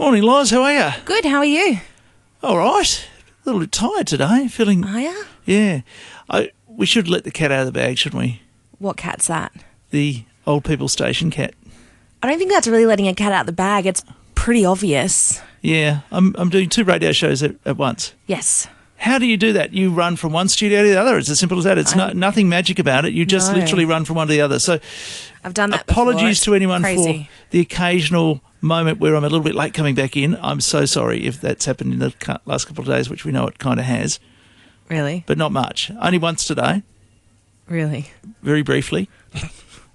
Morning, Loz. How are you? Good, how are you? All right. A little bit tired today. Feeling. Are you? Yeah. We should let the cat out of the bag, shouldn't we? What cat's that? The old people station cat. I don't think that's really letting a cat out of the bag. It's pretty obvious. Yeah. I'm doing 2 radio shows at once. Yes. How do you do that? You run from one studio to the other. It's as simple as that. It's nothing magic about it. You just literally run from one to the other. So I've done that apologies before. to anyone Crazy. for the occasional moment where I'm a little bit late coming back in. I'm so sorry if that's happened in the last couple of days, which we know it kind of has. Really? But not much. Only once today. Really? Very briefly.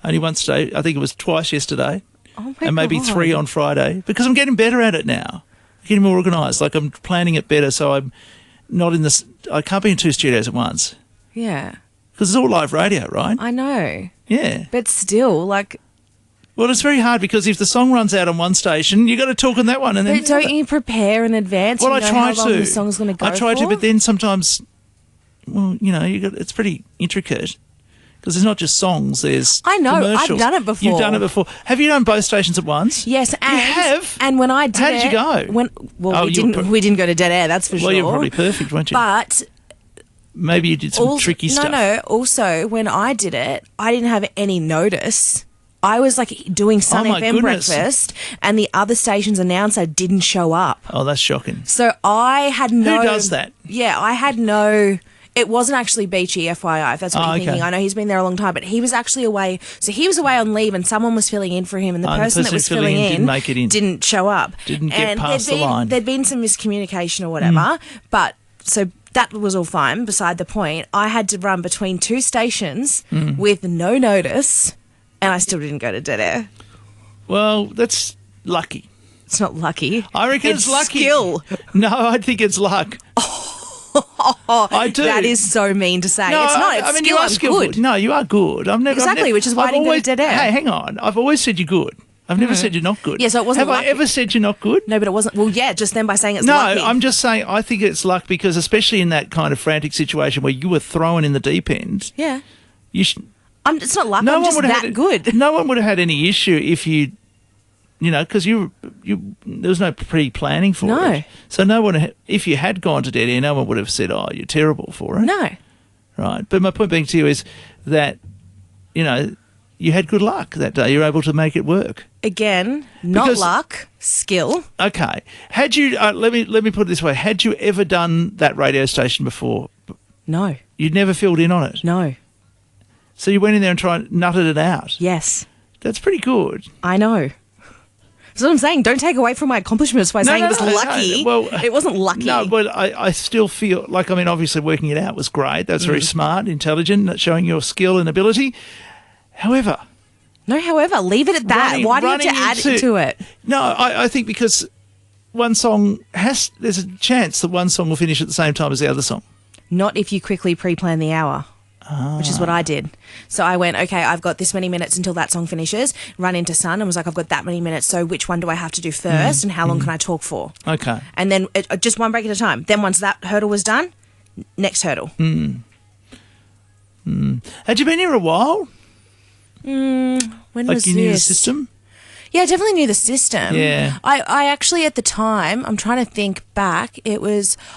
Only once today. I think it was twice yesterday. Oh my and maybe God. 3 on Friday. Because I'm getting better at it now. Getting more organised. Like I'm planning it better so I'm not in this. I can't be in 2 studios at once. Yeah. Because it's all live radio, right? I know. Yeah. But still, like... Well, it's very hard because if the song runs out on one station, you got to talk on that one. And then But don't you prepare in advance? Well, you I know try how long to. the song's going to go I try to, for? but then sometimes, well, you know, it's pretty intricate because there's not just songs. There's I know. commercials. I've done it before. You've done it before. Have you done both stations at once? Yes, and you have. And when I did how did you go? We didn't go to dead air. That's for sure. Well, you're probably perfect, weren't you? But maybe you did some tricky stuff. No. Also, when I did it, I didn't have any notice. I was like doing Sun Oh, my FM goodness. breakfast, and the other station's announcer didn't show up. Oh, that's shocking. So I had no. Who does that? Yeah, I had no. It wasn't actually Beachy, FYI, if that's what you're thinking. I know he's been there a long time, but he was actually away. So he was away on leave and someone was filling in for him, and the person that was filling in didn't make it in. didn't show up. Didn't get past the line. There'd been some miscommunication or whatever, but so that was all fine, beside the point. I had to run between 2 stations with no notice, and I still didn't go to dead air. Well, that's lucky. It's not lucky. I reckon it's lucky. Skill. No, I think it's luck. I do. That is so mean to say. No, it's not. It's I mean, skill. you are I'm skillful. good. No, you are good. Exactly, which is why I didn't go to dead air. Hey, hang on. I've always said you're good. I've never said you're not good. Yeah, so it wasn't Have lucky. I ever said you're not good? No, but it wasn't. Well, yeah, just then by saying it's No, lucky. I'm just saying I think it's luck because especially in that kind of frantic situation where you were thrown in the deep end, Yeah. you should. It's not luck. I'm just that good. No one would have had any issue if you know, because you there was no pre-planning for No. it. So no one, if you had gone to dead air, no one would have said, "Oh, you're terrible for it." No. Right. But my point being to you is that, you know, you had good luck that day. You were able to make it work. Again, not Because- luck, skill. Okay. Had you let me put it this way: had you ever done that radio station before? No. You'd never filled in on it. No. So you went in there and nutted it out. Yes. That's pretty good. I know. That's what I'm saying. Don't take away from my accomplishments by saying it was lucky. No. Well, it wasn't lucky. No, but I still feel like, I mean, obviously working it out was great. That's very smart, intelligent, showing your skill and ability. However, leave it at that. Why do you have to add to it? No, I think because one song there's a chance that one song will finish at the same time as the other song. Not if you quickly pre-plan the hour. Which is what I did. So I went, okay, I've got this many minutes until that song finishes, run into Sun and was like, I've got that many minutes, so which one do I have to do first and how long can I talk for? Okay. And then just one break at a time. Then once that hurdle was done, next hurdle. Had you been here a while? When Like was you knew the this? system? Yeah, I definitely knew the system. Yeah. I actually, at the time, I'm trying to think back, I'd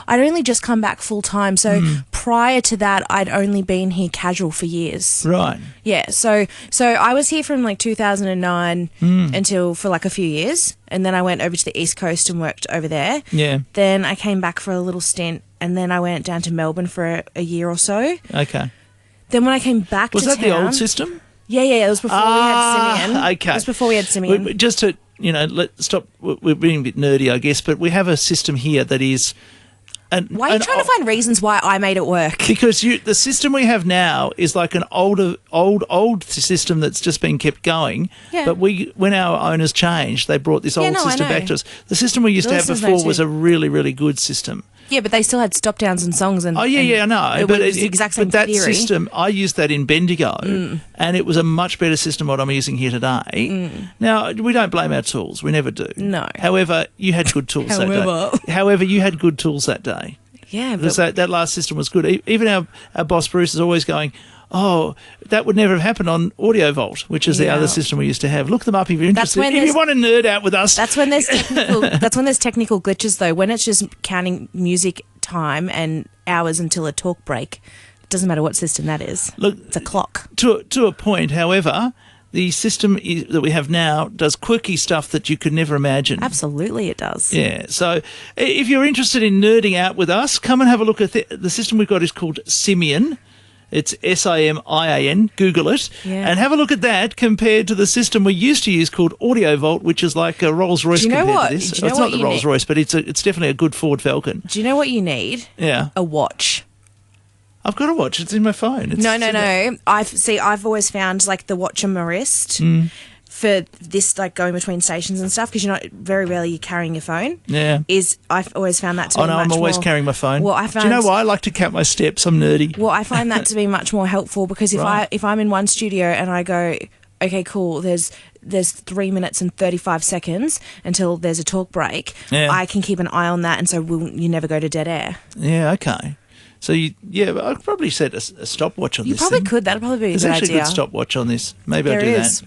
only just come back full time. So prior to that, I'd only been here casual for years. Right. Yeah. So I was here from like 2009 until for like a few years. And then I went over to the East Coast and worked over there. Yeah. Then I came back for a little stint and then I went down to Melbourne for a year or so. Okay. Then when I came back Was to that town... the old system? Yeah, it was before we had Simeon. Okay. It was before we had Simeon. Just to, you know, stop, we're being a bit nerdy, I guess, but we have a system here that is... Why are you trying to find reasons why I made it work? Because the system we have now is like an old system that's just been kept going. Yeah. But when our owners changed, they brought this old system I know. back to us. The system we used The to have listeners know before was too. a really, really good system. Yeah, but they still had stop downs and songs. And Oh, yeah, I know. It was the exact same but that theory. system, I used that in Bendigo, and it was a much better system than what I'm using here today. Now, we don't blame our tools. We never do. No. However, you had good tools that day. However, you had good tools that day. Yeah, Because but that last system was good. Even our boss Bruce is always going, oh, that would never have happened on Audio Vault, which is the other system we used to have. Look them up if you're interested. If you want to nerd out with us. That's when there's technical glitches, though. When it's just counting music time and hours until a talk break, it doesn't matter what system that is. Look, it's a clock. To a point, however, the system that we have now does quirky stuff that you could never imagine. Absolutely it does. Yeah. So if you're interested in nerding out with us, come and have a look at the system we've got is called Simian. It's Simian. Google it. Yeah. And have a look at that compared to the system we used to use called Audio Vault, which is like a Rolls-Royce compared to this. It's not the Rolls-Royce, but it's definitely a good Ford Falcon. Do you know what you need? Yeah. A watch. I've got a watch. It's in my phone. No. I've always found like the watch on my wrist for this, like going between stations and stuff, because very rarely you're carrying your phone. Yeah. I've always found that to be much more... I'm always carrying my phone. Well, do you know why? I like to count my steps. I'm nerdy. Well, I find that to be much more helpful because if I'm in one studio and I go, okay, cool, there's 3 minutes and 35 seconds until there's a talk break, I can keep an eye on that, and so you never go to dead air. Yeah, okay. So, I'd probably set a stopwatch on this. You probably could. That'd probably be a good idea. There's actually a good stopwatch on this. Maybe I'll do that.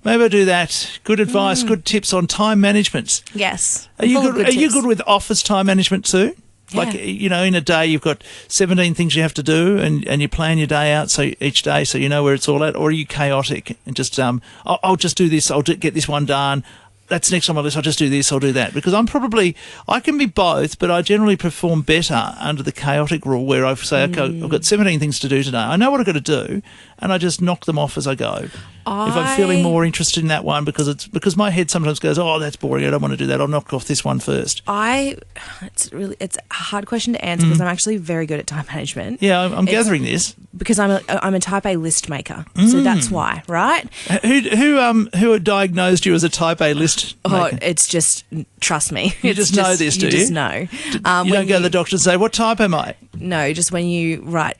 Maybe I'll do that. Good advice, good tips on time management. Yes. Are you good with office time management too? Yeah. Like, in a day you've got 17 things you have to do and you plan your day out each day so you know where it's all at, or are you chaotic and just, I'll just do this, get this one done. That's next on my list. I'll just do this, I'll do that. Because I can be both, but I generally perform better under the chaotic rule where I say, okay, I've got 17 things to do today. I know what I've got to do, and I just knock them off as I go. If I'm feeling more interested in that one, because my head sometimes goes, oh, that's boring, I don't want to do that, I'll knock off this one first. It's a hard question to answer because I'm actually very good at time management. Yeah, I'm gathering this. Because I'm a type A list maker, so that's why, right? Who diagnosed you as a type A list maker? Oh, it's just, trust me. You just know this, do you? You just know. You don't go to the doctor and say, what type am I? No, just when you write,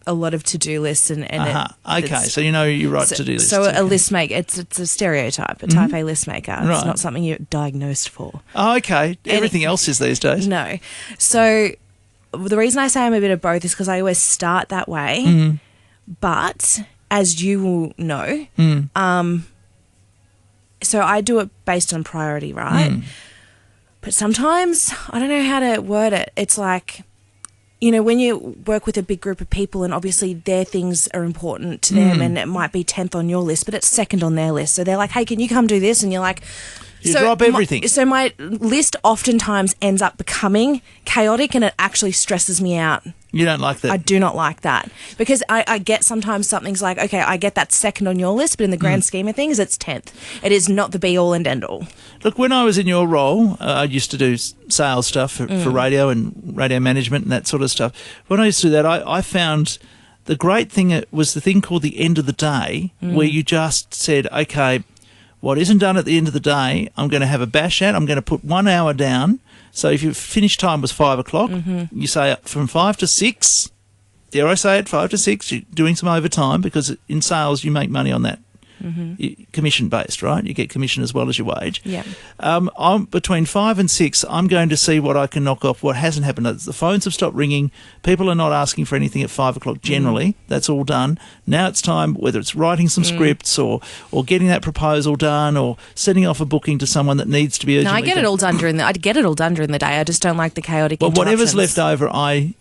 a lot of to-do lists and okay, so you write to-do lists. So a list maker, it's a stereotype, a type A list maker. It's not something you're diagnosed for. Oh, okay. Everything else is these days. No. So the reason I say I'm a bit of both is because I always start that way, but as you will know, so I do it based on priority, right? But sometimes, I don't know how to word it, it's like... when you work with a big group of people and obviously their things are important to them and it might be 10th on your list, but it's second on their list. So they're like, hey, can you come do this? And you're like... You drop everything. So my list oftentimes ends up becoming chaotic and it actually stresses me out. You don't like that? I do not like that. Because I get sometimes something's like, okay, I get that second on your list, but in the grand scheme of things, it's 10th. It is not the be-all and end-all. Look, when I was in your role, I used to do sales stuff for radio and radio management and that sort of stuff. When I used to do that, I found the great thing was the thing called the end of the day, where you just said, okay, what isn't done at the end of the day, I'm going to have a bash at. I'm going to put 1 hour down. So if your finish time was 5 o'clock, you say from 5 to 6, dare I say it, 5 to 6, you're doing some overtime because in sales you make money on that. Commission-based, right? You get commission as well as your wage. Yeah. I'm between 5 and 6, I'm going to see what I can knock off, what hasn't happened. The phones have stopped ringing. People are not asking for anything at 5 o'clock generally. That's all done. Now it's time, whether it's writing some scripts or getting that proposal done or sending off a booking to someone that needs to be urgently I get it all done during the day. I just don't like the chaotic interruptions. Whatever's left over, I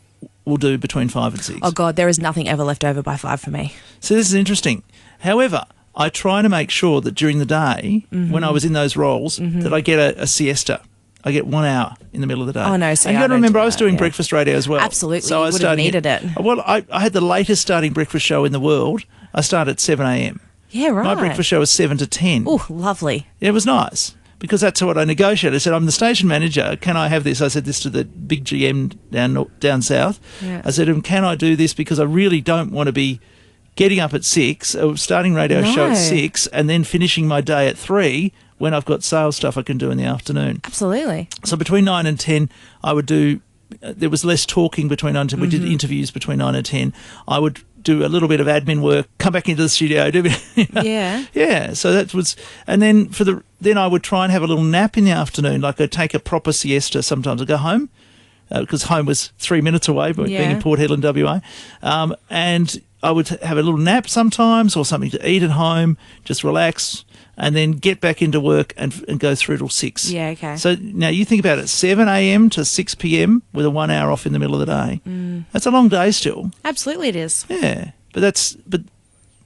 will do between 5 and 6. Oh, God, there is nothing ever left over by 5 for me. So this is interesting. However, I try to make sure that during the day, when I was in those roles, that I get a siesta. I get 1 hour in the middle of the day. Oh, no. So and you got to remember, I was doing breakfast radio as well. Absolutely. So you would have needed it. Well, I had the latest starting breakfast show in the world. I started at 7 a.m. Yeah, right. My breakfast show was 7 to 10. Oh, lovely. Yeah, it was nice because that's what I negotiated. I said, I'm the station manager. Can I have this? I said this to the big GM down south. Yeah. I said, can I do this because I really don't want to be getting up at 6, starting radio show at 6, and then finishing my day at 3 when I've got sales stuff I can do in the afternoon. Absolutely. So between 9 and 10, I would do, there was less talking between 9 and 10. We did interviews between 9 and 10. I would do a little bit of admin work, come back into the studio, Yeah. Yeah, so that was, and then then I would try and have a little nap in the afternoon, like I'd take a proper siesta sometimes. I'd go home, because home was 3 minutes away, being in Port Hedland, WA, and I would have a little nap sometimes or something to eat at home, just relax, and then get back into work and go through till 6. Yeah, okay. So now you think about it, 7 a.m. to 6 p.m. with a 1 hour off in the middle of the day. That's a long day still. Absolutely it is. Yeah, but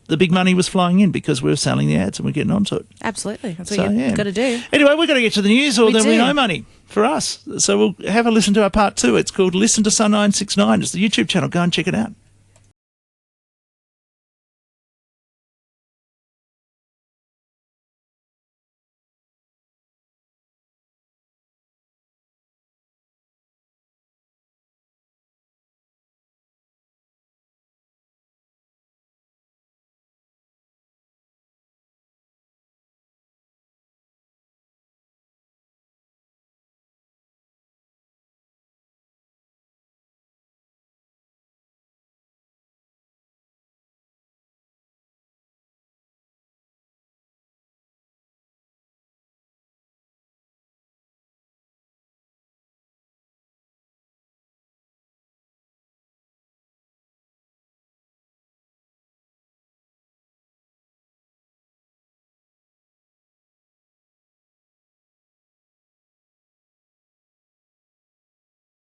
the big money was flowing in because we were selling the ads and we're getting onto it. Absolutely. That's what you've got to do. Anyway, we're going to get to the news or We then we do. know money for us. So we'll have a listen to our part 2. It's called Listen to Sun 969. It's the YouTube channel. Go and check it out.